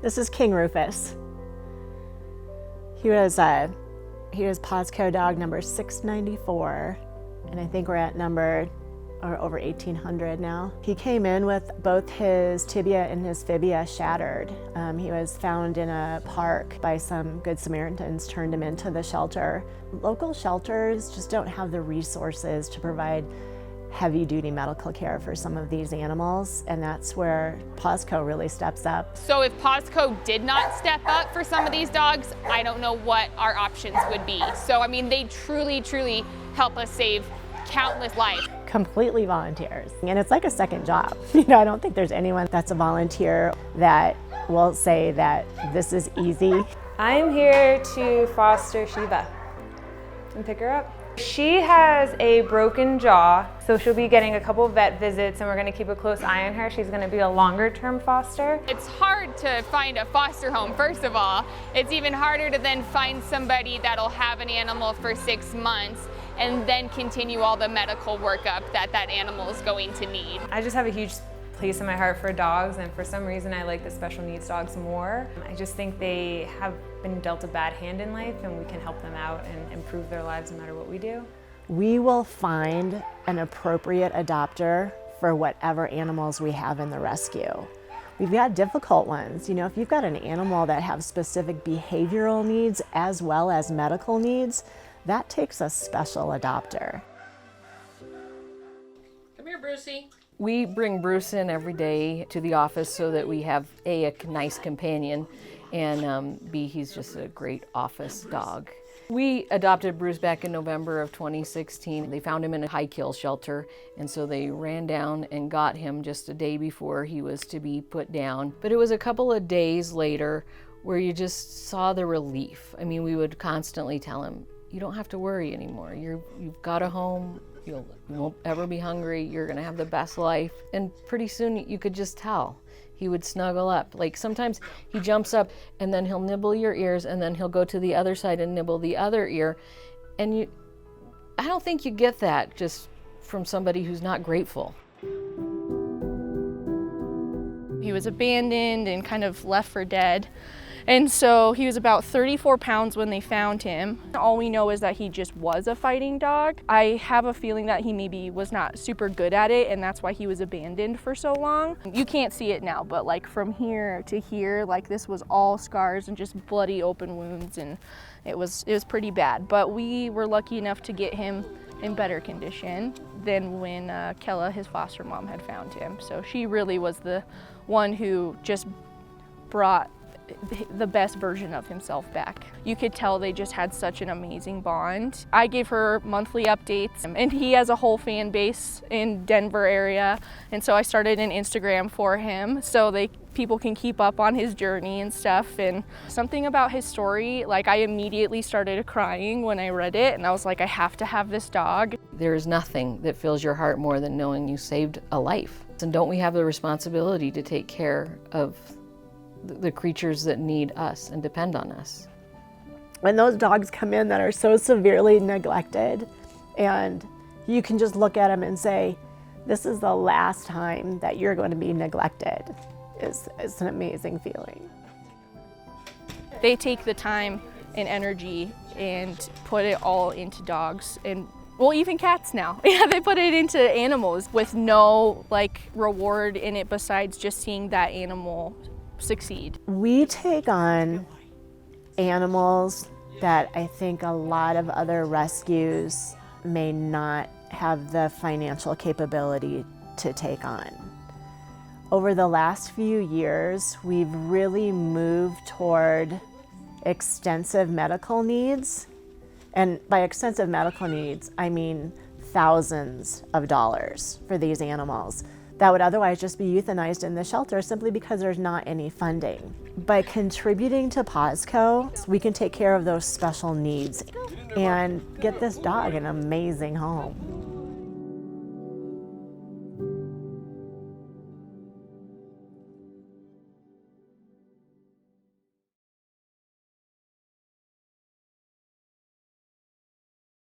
This is King Rufus. He was PawsCo dog number 694, and I think we're at number over 1,800 now. He came in with both his tibia and his fibia shattered. He was found in a park by some Good Samaritans, turned him into the shelter. Local shelters just don't have the resources to provide heavy-duty medical care for some of these animals, and that's where PawsCo really steps up. So if PawsCo did not step up for some of these dogs, I don't know what our options would be. So I mean, they truly, truly help us save countless lives. Completely volunteers, and it's like a second job. I don't think there's anyone that's a volunteer that will say that this is easy. I'm here to foster Shiva and pick her up. She has a broken jaw, so she'll be getting a couple vet visits, and we're going to keep a close eye on her. She's going to be a longer-term foster. It's hard to find a foster home, first of all. It's even harder to then find somebody that'll have an animal for 6 months and then continue all the medical workup that that animal is going to need. I just have a huge place in my heart for dogs, and for some reason I like the special needs dogs more. I just think they have been dealt a bad hand in life, and we can help them out and improve their lives no matter what we do. We will find an appropriate adopter for whatever animals we have in the rescue. We've got difficult ones. If you've got an animal that has specific behavioral needs as well as medical needs, that takes a special adopter. Come here, Brucey. We bring Bruce in every day to the office so that we have a nice companion, and B, he's just a great office dog. We adopted Bruce back in November of 2016. They found him in a high kill shelter, and so they ran down and got him just a day before he was to be put down. But it was a couple of days later where you just saw the relief. I mean, we would constantly tell him, you don't have to worry anymore. You've got a home. You won't ever be hungry. You're gonna have the best life. And pretty soon you could just tell. He would snuggle up. Like sometimes he jumps up and then he'll nibble your ears, and then he'll go to the other side and nibble the other ear. And I don't think you get that just from somebody who's not grateful. He was abandoned and kind of left for dead. And so he was about 34 pounds when they found him. All we know is that he just was a fighting dog. I have a feeling that he maybe was not super good at it, and that's why he was abandoned for so long. You can't see it now, but like from here to here, like this was all scars and just bloody open wounds, and it was pretty bad. But we were lucky enough to get him in better condition than when Kella, his foster mom, had found him. So she really was the one who just brought the best version of himself back. You could tell they just had such an amazing bond. I gave her monthly updates, and he has a whole fan base in Denver area, and so I started an Instagram for him so people can keep up on his journey and stuff. And something about his story, like I immediately started crying when I read it, and I was like, I have to have this dog. There is nothing that fills your heart more than knowing you saved a life. And don't we have the responsibility to take care of the creatures that need us and depend on us? When those dogs come in that are so severely neglected, and you can just look at them and say, this is the last time that you're going to be neglected, is an amazing feeling. They take the time and energy and put it all into dogs, and well, even cats now. Yeah, they put it into animals with no reward in it besides just seeing that animal succeed. We take on animals that I think a lot of other rescues may not have the financial capability to take on. Over the last few years, we've really moved toward extensive medical needs. And by extensive medical needs, I mean thousands of dollars for these animals that would otherwise just be euthanized in the shelter simply because there's not any funding. By contributing to PawsCo, we can take care of those special needs and get this dog an amazing home.